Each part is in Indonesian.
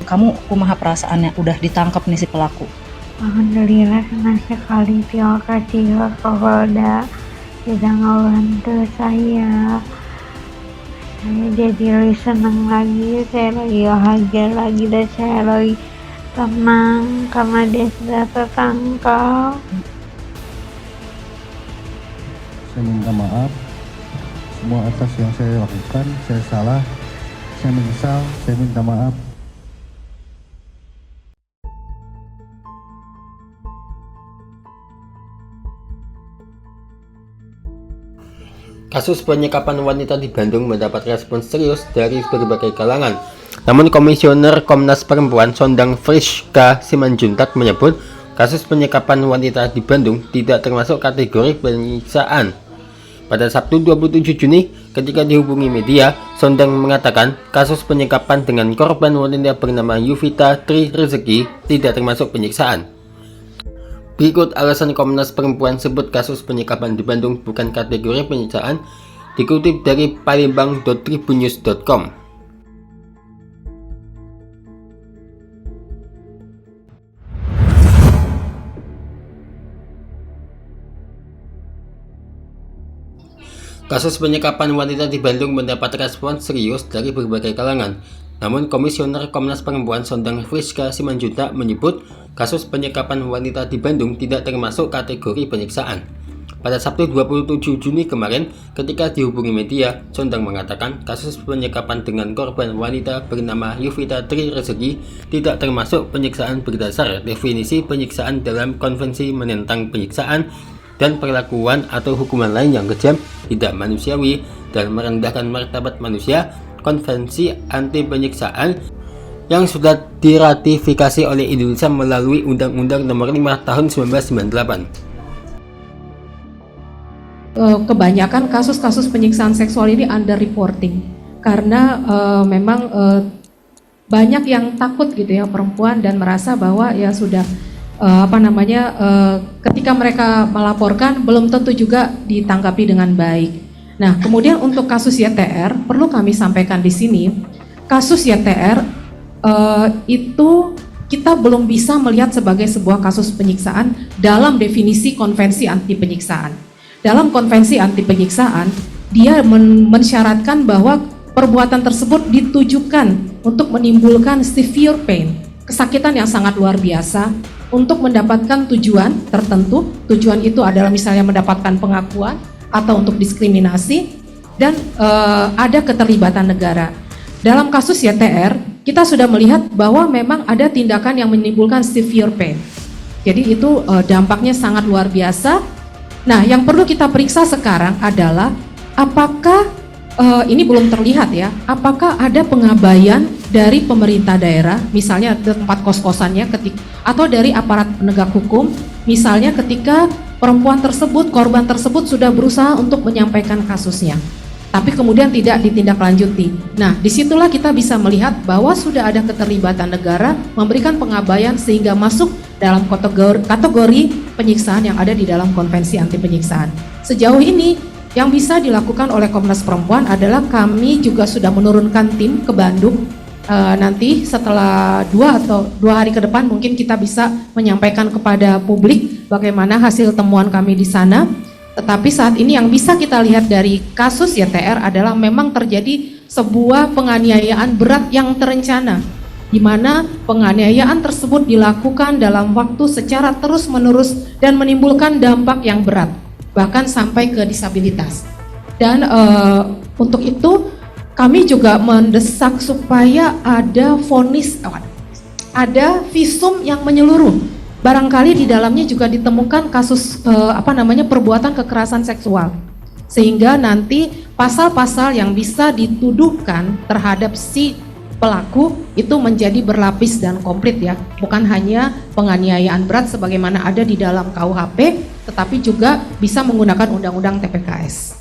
kamu kumaha perasaannya udah ditangkap nih si pelaku? Alhamdulillah senang sekali, terima kasih Kapolda sudah ngebantu saya jadi lebih senang lagi, saya lagi bahagia lagi dan saya lagi tenang karena dia sudah tertangkap. Saya minta maaf semua atas yang saya lakukan, saya salah, saya menyesal, saya minta maaf. Kasus penyekapan wanita di Bandung mendapat respons serius dari berbagai kalangan. Namun Komisioner Komnas Perempuan Sondang Friska Simanjuntak menyebut kasus penyekapan wanita di Bandung tidak termasuk kategori penyiksaan. Pada Sabtu 27 Juni, ketika dihubungi media, Sondang mengatakan kasus penyekapan dengan korban wanita bernama Yuvita Tri Rezeki tidak termasuk penyiksaan. Berikut alasan Komnas Perempuan sebut kasus penyekapan di Bandung bukan kategori penyiksaan, dikutip dari palembang.tribunnews.com. Kasus penyekapan wanita di Bandung mendapat respons serius dari berbagai kalangan. Namun Komisioner Komnas Perempuan Sondang Friska Simanjuntak menyebut kasus penyekapan wanita di Bandung tidak termasuk kategori penyiksaan. Pada Sabtu 27 Juni kemarin, ketika dihubungi media, Sondang mengatakan kasus penyekapan dengan korban wanita bernama Yuvita Tri Rezeki tidak termasuk penyiksaan berdasar definisi penyiksaan dalam Konvensi Menentang Penyiksaan dan Perlakuan atau Hukuman Lain yang Kejam, Tidak Manusiawi, dan Merendahkan Martabat Manusia, Konvensi Anti Penyiksaan yang sudah diratifikasi oleh Indonesia melalui Undang-Undang Nomor 5 Tahun 1998. Kebanyakan kasus-kasus penyiksaan seksual ini under reporting karena memang banyak yang takut gitu ya perempuan dan merasa bahwa ya sudah ketika mereka melaporkan belum tentu juga ditanggapi dengan baik. Nah, kemudian untuk kasus YTR perlu kami sampaikan di sini, kasus YTR itu kita belum bisa melihat sebagai sebuah kasus penyiksaan dalam definisi Konvensi Anti Penyiksaan. Dalam Konvensi Anti Penyiksaan, dia mensyaratkan bahwa perbuatan tersebut ditujukan untuk menimbulkan severe pain, kesakitan yang sangat luar biasa, untuk mendapatkan tujuan tertentu. Tujuan itu adalah misalnya mendapatkan pengakuan atau untuk diskriminasi, dan ada keterlibatan negara. Dalam kasus YTR, kita sudah melihat bahwa memang ada tindakan yang menimbulkan severe pain. Jadi itu dampaknya sangat luar biasa. Nah, yang perlu kita periksa sekarang adalah apakah ini belum terlihat ya, apakah ada pengabaian dari pemerintah daerah, misalnya tempat kos-kosannya atau dari aparat penegak hukum, misalnya ketika perempuan tersebut, korban tersebut sudah berusaha untuk menyampaikan kasusnya, tapi kemudian tidak ditindaklanjuti. Nah, disitulah kita bisa melihat bahwa sudah ada keterlibatan negara memberikan pengabaian sehingga masuk dalam kategori penyiksaan yang ada di dalam Konvensi Anti Penyiksaan. Sejauh ini yang bisa dilakukan oleh Komnas Perempuan adalah kami juga sudah menurunkan tim ke Bandung. Nanti setelah 2 hari ke depan mungkin kita bisa menyampaikan kepada publik bagaimana hasil temuan kami di sana. Tetapi saat ini yang bisa kita lihat dari kasus YTR adalah memang terjadi sebuah penganiayaan berat yang terencana, di mana penganiayaan tersebut dilakukan dalam waktu secara terus-menerus dan menimbulkan dampak yang berat, bahkan sampai ke disabilitas. Dan untuk itu kami juga mendesak supaya ada vonis, ada visum yang menyeluruh. Barangkali di dalamnya juga ditemukan kasus perbuatan kekerasan seksual, sehingga nanti pasal-pasal yang bisa dituduhkan terhadap si pelaku itu menjadi berlapis dan komplit ya, bukan hanya penganiayaan berat sebagaimana ada di dalam KUHP, tetapi juga bisa menggunakan Undang-Undang TPKS.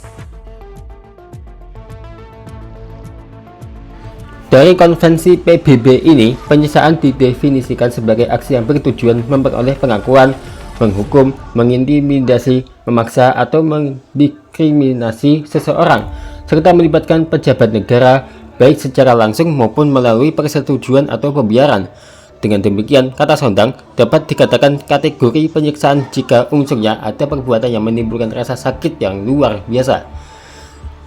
Dari konvensi PBB ini, penyiksaan didefinisikan sebagai aksi yang bertujuan memperoleh pengakuan, menghukum, mengintimidasi, memaksa, atau mendiskriminasi seseorang, serta melibatkan pejabat negara, baik secara langsung maupun melalui persetujuan atau pembiaran. Dengan demikian, kata Sondang dapat dikatakan kategori penyiksaan jika unsurnya ada perbuatan yang menimbulkan rasa sakit yang luar biasa.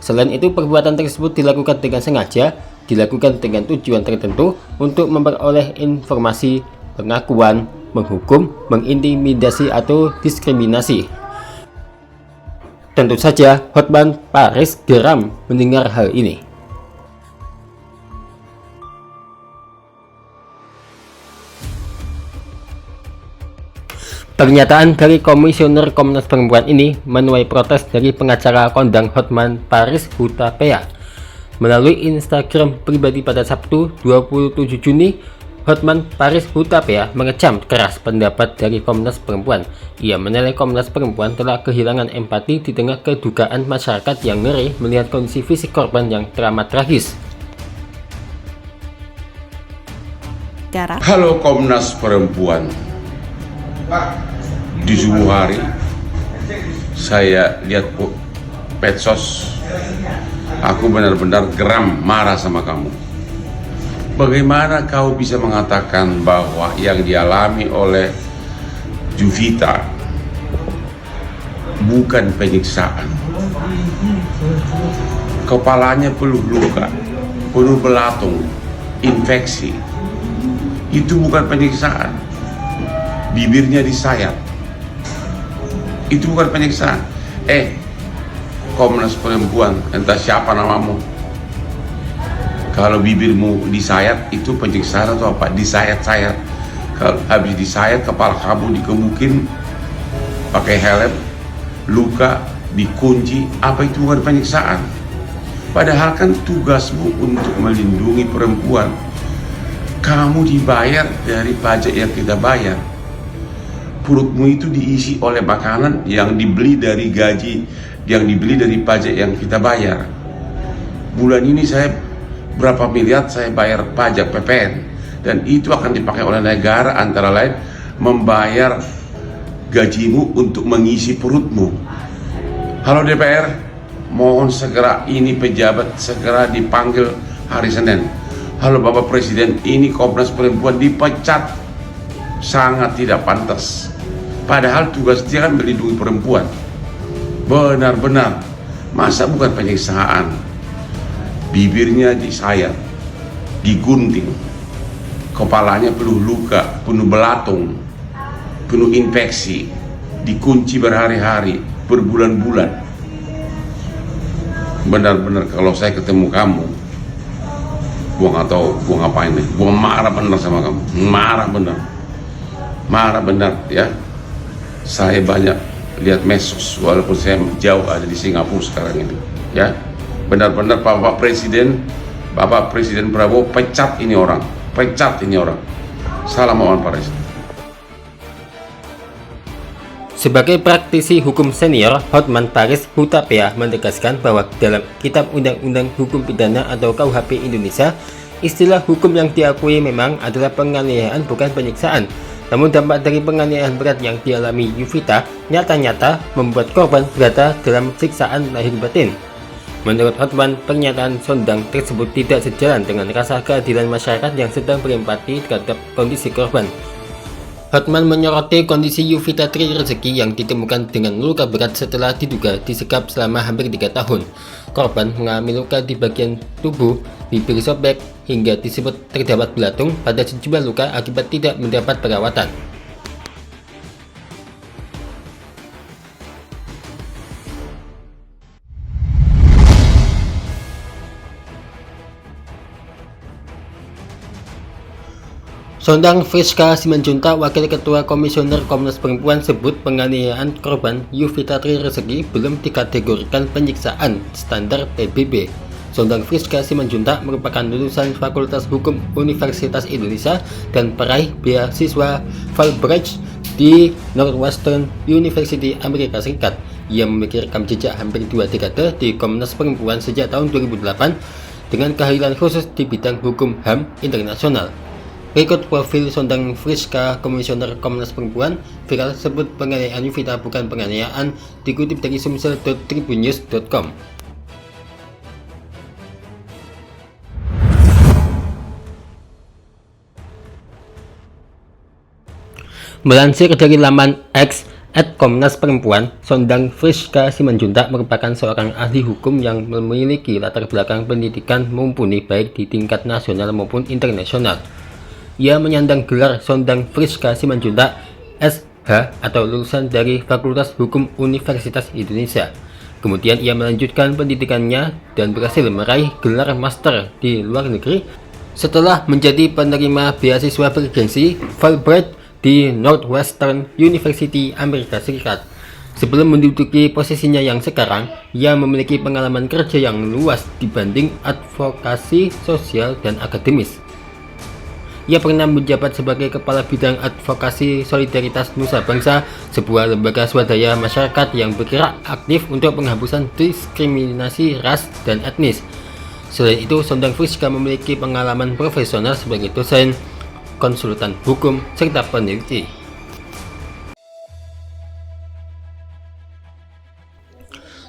Selain itu, perbuatan tersebut dilakukan dengan sengaja, dilakukan dengan tujuan tertentu untuk memperoleh informasi, pengakuan, menghukum, mengintimidasi, atau diskriminasi. Tentu saja, Hotman Paris geram mendengar hal ini. Pernyataan dari Komisioner Komnas Perempuan ini menuai protes dari pengacara kondang Hotman Paris Hutapea. Melalui Instagram pribadi pada Sabtu 27 Juni, Hotman Paris Hutapea mengecam keras pendapat dari Komnas Perempuan. Ia menilai Komnas Perempuan telah kehilangan empati di tengah kedukaan masyarakat yang ngeri melihat kondisi fisik korban yang teramat tragis. Halo Komnas Perempuan. Di subuh hari saya lihat medsos, aku benar-benar geram, marah sama kamu. Bagaimana kau bisa mengatakan bahwa yang dialami oleh Juvita bukan penyiksaan? Kepalanya penuh luka, penuh belatung, infeksi. Itu bukan penyiksaan. Bibirnya disayat, itu bukan penyiksaan. Komnas Perempuan, entah siapa namamu, kalau bibirmu disayat itu penyiksaan atau apa? Disayat-sayat. Kalau habis disayat, kepala kamu dikebukin pakai helm, luka, dikunci, apa itu bukan penyiksaan? Padahal kan tugasmu untuk melindungi perempuan. Kamu dibayar dari pajak yang kita bayar. Perutmu itu diisi oleh makanan yang dibeli dari gaji, yang dibeli dari pajak yang kita bayar. Bulan ini saya berapa miliar saya bayar pajak PPN, dan itu akan dipakai oleh negara antara lain membayar gajimu untuk mengisi perutmu. Halo DPR, mohon segera ini pejabat segera dipanggil hari Senin. Halo Bapak Presiden, ini Komnas Perempuan dipecat, sangat tidak pantas. Padahal tugas dia kan melindungi perempuan. Benar-benar, masa bukan penyiksaan? Bibirnya disayat, digunting, kepalanya penuh luka, penuh belatung, penuh infeksi, dikunci berhari-hari, berbulan-bulan. Benar-benar kalau saya ketemu kamu, gua nggak tahu gua ngapain nih. Gua marah benar sama kamu, marah benar ya. Saya banyak lihat medsos walaupun saya jauh ada di Singapura sekarang ini ya. Benar-benar Bapak Presiden Prabowo pecat ini orang. Salam Hotman Paris. Sebagai praktisi hukum senior, Hotman Paris Hutapea menegaskan bahwa dalam Kitab Undang-Undang Hukum Pidana atau KUHP Indonesia, istilah hukum yang diakui memang adalah penganiayaan bukan penyiksaan. Namun dampak dari penganiayaan berat yang dialami Juvita nyata-nyata membuat korban berada dalam siksaan lahir batin. Menurut Hotman, pernyataan Sondang tersebut tidak sejalan dengan rasa keadilan masyarakat yang sedang berempati terhadap kondisi korban. Hotman menyoroti kondisi Juvita Tri Rezeki yang ditemukan dengan luka berat setelah diduga disekap selama hampir 3 tahun. Korban mengalami luka di bagian tubuh, bibir sobek, hingga disebut terdapat belatung pada sejumlah luka akibat tidak mendapat perawatan. Sondang Friska Simanjuntak, Wakil Ketua Komisioner Komnas Perempuan, sebut penganiayaan korban Juvita Tri Rezeki belum dikategorikan penyiksaan standar PBB. Sondang Friska Simanjuntak merupakan lulusan Fakultas Hukum Universitas Indonesia dan peraih beasiswa Fulbright di Northwestern University Amerika Serikat. Ia memiliki rekam jejak hampir 2 dekade di Komnas Perempuan sejak tahun 2008 dengan keahlian khusus di bidang hukum HAM internasional. Berikut profil Sondang Friska, Komisioner Komnas Perempuan, viral sebut penganiayaan Juvita bukan penganiayaan, dikutip dari sumsel.tribunnews.com. Melansir dari laman X @Komnas Perempuan, Sondang Friska Simanjuntak merupakan seorang ahli hukum yang memiliki latar belakang pendidikan mumpuni baik di tingkat nasional maupun internasional. Ia menyandang gelar Sondang Friska Simanjuntak SH atau lulusan dari Fakultas Hukum Universitas Indonesia. Kemudian ia melanjutkan pendidikannya dan berhasil meraih gelar master di luar negeri setelah menjadi penerima beasiswa bergensi Fulbright di Northwestern University Amerika Serikat. Sebelum menduduki posisinya yang sekarang, ia memiliki pengalaman kerja yang luas dibanding advokasi sosial dan akademis. Ia pernah menjabat sebagai Kepala Bidang Advokasi Solidaritas Nusa Bangsa, sebuah lembaga swadaya masyarakat yang bergerak aktif untuk penghapusan diskriminasi ras dan etnis. Selain itu, Sondang Friska memiliki pengalaman profesional sebagai dosen, konsultan hukum, serta peneliti.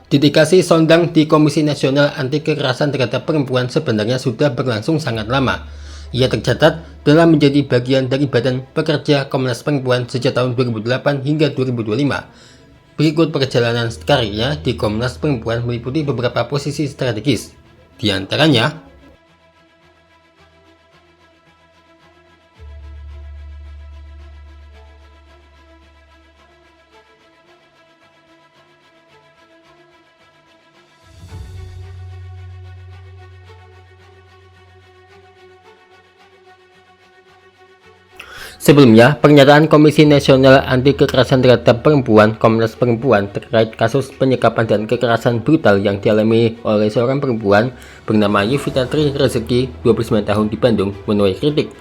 Dedikasi Sondang di Komisi Nasional Anti Kekerasan Terhadap Perempuan sebenarnya sudah berlangsung sangat lama. Ia tercatat telah menjadi bagian dari Badan Pekerja Komnas Perempuan sejak tahun 2008 hingga 2025. Berikut perjalanan karirnya di Komnas Perempuan meliputi beberapa posisi strategis. Di antaranya, sebelumnya, pernyataan Komisi Nasional Anti Kekerasan Terhadap Perempuan (Komnas Perempuan) terkait kasus penyekapan dan kekerasan brutal yang dialami oleh seorang perempuan bernama Yuvita Tri Rezeki, 29 tahun di Bandung, menuai kritik.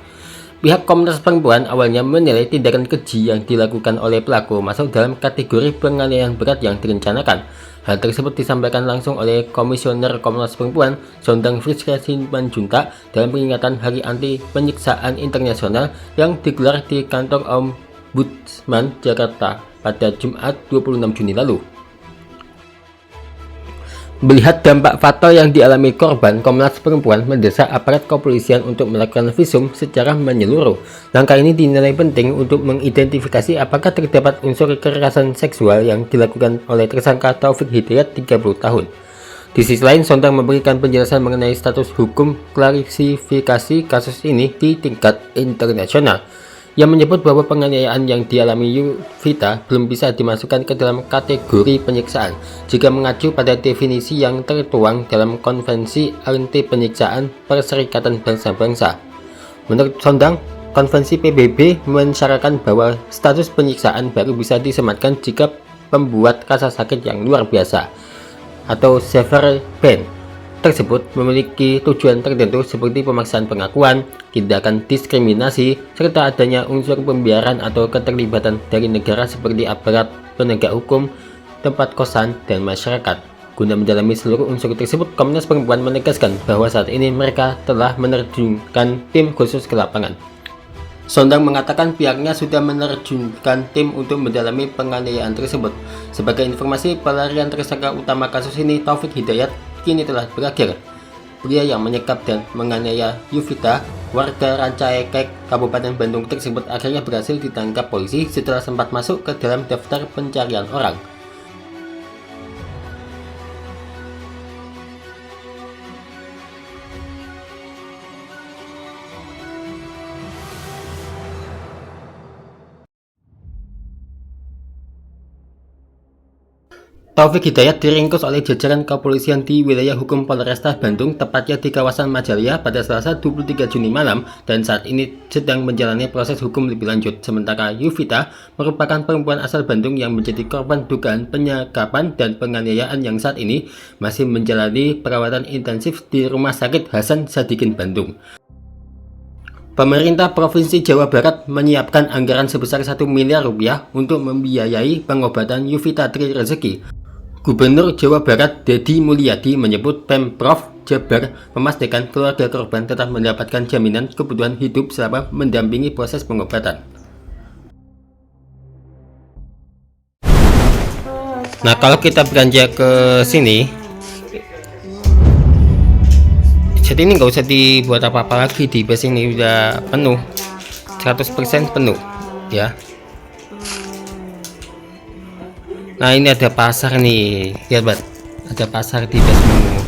Pihak Komnas Perempuan awalnya menilai tindakan keji yang dilakukan oleh pelaku masuk dalam kategori penganiayaan berat yang direncanakan. Hal tersebut disampaikan langsung oleh Komisioner Komnas Perempuan Sondang Friska Simanjuntak dalam peringatan Hari Anti Penyiksaan Internasional yang digelar di kantor Ombudsman Jakarta pada Jumat 26 Juni lalu. Melihat dampak fatal yang dialami korban, Komnas Perempuan mendesak aparat kepolisian untuk melakukan visum secara menyeluruh. Langkah ini dinilai penting untuk mengidentifikasi apakah terdapat unsur kekerasan seksual yang dilakukan oleh tersangka Taufik Hidayat 30 tahun. Di sisi lain, Sondang memberikan penjelasan mengenai status hukum klarifikasi kasus ini di tingkat internasional. Ia menyebut bahwa penganiayaan yang dialami Yuvita belum bisa dimasukkan ke dalam kategori penyiksaan jika mengacu pada definisi yang tertuang dalam Konvensi Anti Penyiksaan Perserikatan Bangsa-Bangsa. Menurut Sondang, Konvensi PBB mensyaratkan bahwa status penyiksaan baru bisa disematkan jika pembuat rasa sakit yang luar biasa atau severe pain tersebut memiliki tujuan tertentu seperti pemaksaan pengakuan, tindakan diskriminasi, serta adanya unsur pembiaran atau keterlibatan dari negara seperti aparat penegak hukum, tempat kosan, dan masyarakat. Guna mendalami seluruh unsur tersebut, Komnas Perempuan menegaskan bahwa saat ini mereka telah menerjunkan tim khusus ke lapangan. Sondang mengatakan pihaknya sudah menerjunkan tim untuk mendalami penganiayaan tersebut. Sebagai informasi, pelarian tersangka utama kasus ini, Taufik Hidayat, kini telah berakhir. Pria yang menyekap dan menganiaya Yuvita, warga Rancaekek, Kabupaten Bandung tersebut akhirnya berhasil ditangkap polisi setelah sempat masuk ke dalam daftar pencarian orang. Taufik Hidayat diringkus oleh jajaran kepolisian di wilayah hukum Polresta Bandung, tepatnya di kawasan Majalaya pada Selasa 23 Juni malam, dan saat ini sedang menjalani proses hukum lebih lanjut. Sementara Yuvita merupakan perempuan asal Bandung yang menjadi korban dugaan penyekapan dan penganiayaan yang saat ini masih menjalani perawatan intensif di Rumah Sakit Hasan Sadikin Bandung. Pemerintah Provinsi Jawa Barat menyiapkan anggaran sebesar 1 miliar rupiah untuk membiayai pengobatan Yuvita Tri Rezeki. Gubernur Jawa Barat Deddy Mulyadi menyebut Pemprov Jabar memastikan keluarga korban tetap mendapatkan jaminan kebutuhan hidup selama mendampingi proses pengobatan. Nah, kalau kita beranjak ke sini, jadi ini nggak usah dibuat apa-apa lagi, di base ini udah penuh, 100% penuh ya. Nah ini ada pasar nih, lihat Bat, ada pasar di basement